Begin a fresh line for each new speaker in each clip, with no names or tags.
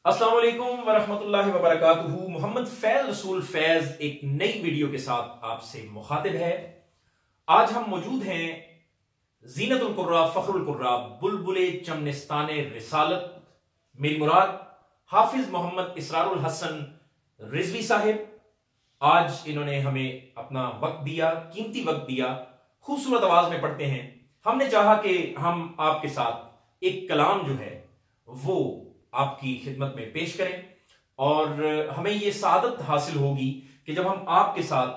अस्सलाम वालेकुम वरहमतुल्लाहि वबरकातुहू। मोहम्मद फैज रसूल फैज एक नई वीडियो के साथ आपसे मुखातिब है। आज हम मौजूद हैं ज़ीनतुल कुर्रा फखरुल कुर्रा बुलबुले चमनिस्ताने रिसालत मेरी मुराद हाफिज मोहम्मद इसरारुल हसन रिजवी साहिब। आज इन्होंने हमें अपना वक्त दिया, कीमती वक्त दिया, खूबसूरत आवाज में पढ़ते हैं। हमने चाहा कि हम आपके साथ एक कलाम जो है वो आपकी खिदमत में पेश करें और हमें ये सादत हासिल होगी कि जब हम आपके साथ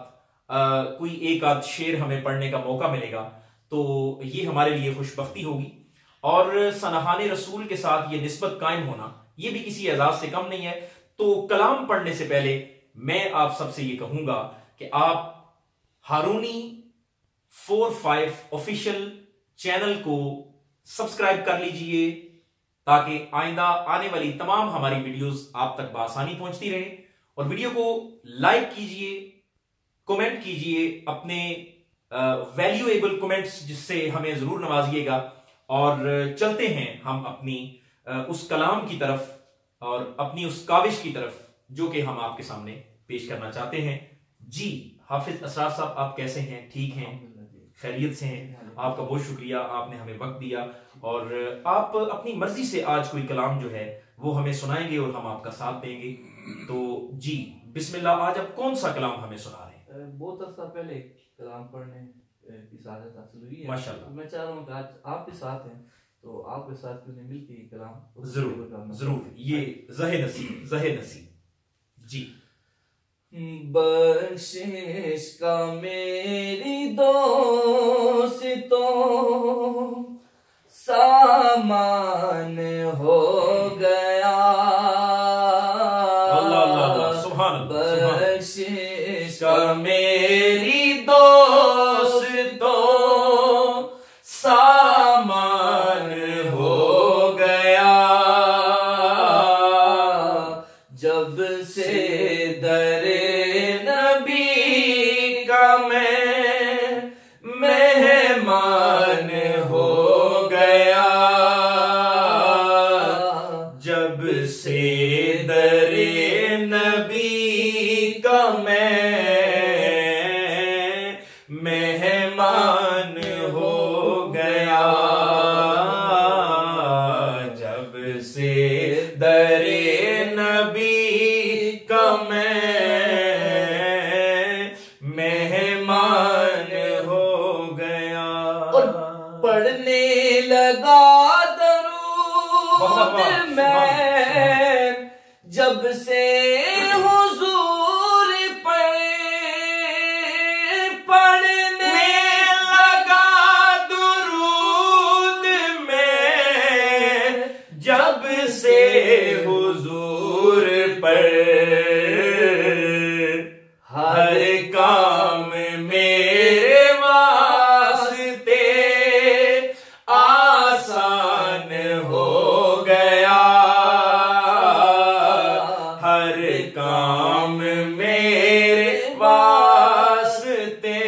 कोई एक आध शेर हमें पढ़ने का मौका मिलेगा तो ये हमारे लिए खुशबख्ती होगी। और सनहाने रसूल के साथ ये निस्बत कायम होना ये भी किसी एजाज से कम नहीं है। तो कलाम पढ़ने से पहले मैं आप सबसे ये कहूंगा कि आप हारूनी 45 ऑफिशियल चैनल को सब्सक्राइब कर लीजिए ताकि आइंदा आने वाली तमाम हमारी वीडियोस आप तक बआसानी पहुंचती रहे। और वीडियो को लाइक कीजिए, कमेंट कीजिए, अपने वैल्यूएबल कमेंट्स जिससे हमें जरूर नवाजिएगा। और चलते हैं हम अपनी उस कलाम की तरफ और अपनी उस काविश की तरफ जो कि हम आपके सामने पेश करना चाहते हैं। जी हाफिज असरार साहब, आप कैसे हैं? ठीक हैं? खैरियत से हैं? आपका बहुत शुक्रिया, आपने हमें वक्त दिया और आप अपनी मर्जी से आज कोई कलाम जो है वो हमें सुनाएंगे और हम आपका साथ देंगे। तो जी बिस्मिल्लाह, आज आप कौन सा कलाम हमें सुना रहे हैं?
बहुत अर्सा पहले कलाम पढ़ने की सादत हासिल हुई है
माशाल्लाह।
मैं चाह रहा हूँ कि आज आपके साथ हैं तो आपके साथ क्यों नहीं मिलके ये कलाम
जरूर जरूर, ये ज़हे नसीब जी।
बख्शिश का मेरी दोस्तों सामान हो गया,
अल्लाह अल्लाह अल्लाह, सुभान अल्लाह।
बख्शिश का मेरी दोस्तों सामान हो गया, जब से दरे नबी का मैं मेहमान हो गया, जब से दरे नबी का मैं मेहमान हो गया, जब से दरे नबी का मैं मेहमान हो गया। और पढ़ने लगा दरूद मैं जब से हुजूर पर पढ़ने लगा दुरूद मैं जब से हुजूर पर, हर काम मेरे वास्ते आसान हो गया, हर काम मेरे वास्ते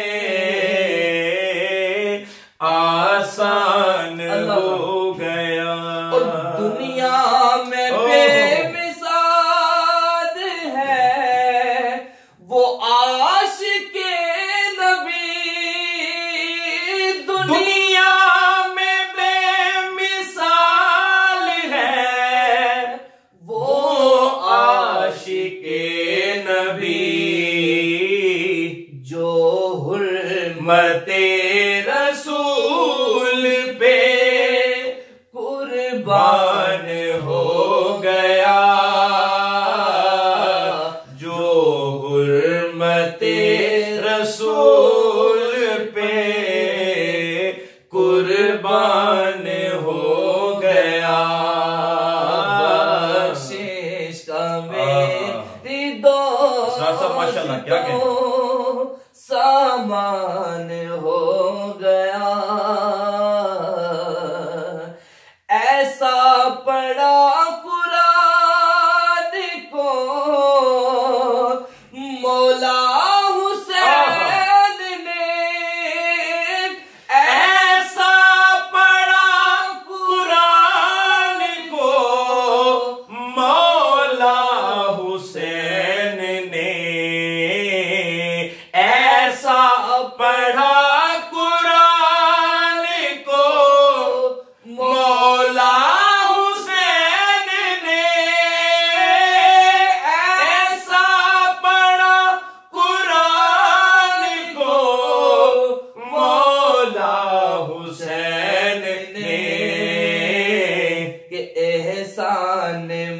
आसान हो गया। और दुनिया में बेमिसाल है वो आशिके नबी, दुनिया में बेमिसाल है वो आशिके नबी, जो हुर्मते रसूल पे कुर्बान हो गया, जो हुर्मते रसूल पे कुर्बान हो गया, बख्शिश का मेरी दोस्तों
माशाल्लाह, क्या कहना।
सामान हो गया, ऐसा पढ़ा कुरान को मौला हुसैन ने, ऐसा पढ़ा कुरान को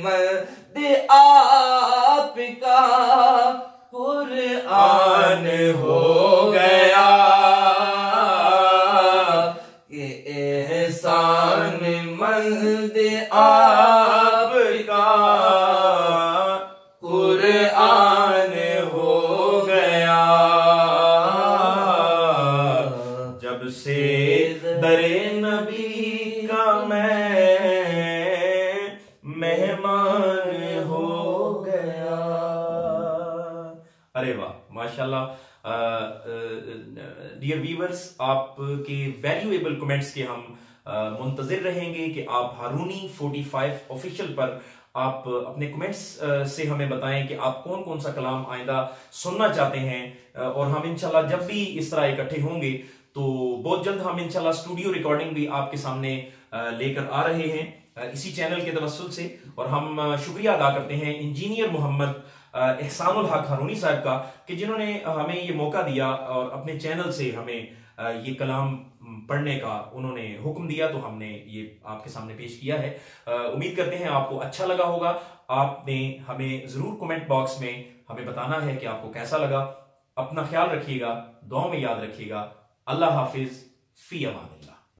मर्द आपका कुरान हो गया, ये एहसान मंद आपका कुरान हो गया।
जब से दरे नबी का मैं मेहमान हो गया। अरे वाह, माशाल्लाह। डियर व्यूअर्स, आपके वैल्यूएबल कमेंट्स के हम मुंतजिर रहेंगे कि आप हारूनी 45 ऑफिशियल पर आप अपने कमेंट्स से हमें बताएं कि आप कौन कौन सा कलाम आइंदा सुनना चाहते हैं। और हम इंशाल्लाह जब भी इस तरह इकट्ठे होंगे तो बहुत जल्द हम इंशाल्लाह स्टूडियो रिकॉर्डिंग भी आपके सामने लेकर आ रहे हैं इसी चैनल के तवस्सुल से। और हम शुक्रिया अदा करते हैं इंजीनियर मोहम्मद एहसानुल हक हारूनी साहब का कि जिन्होंने हमें ये मौका दिया और अपने चैनल से हमें ये कलाम पढ़ने का उन्होंने हुक्म दिया, तो हमने ये आपके सामने पेश किया है। उम्मीद करते हैं आपको अच्छा लगा होगा। आपने हमें जरूर कमेंट बॉक्स में हमें बताना है कि आपको कैसा लगा। अपना ख्याल रखिएगा, दुआ में याद रखिएगा। अल्लाह हाफिज, फी अमानिल्लाह।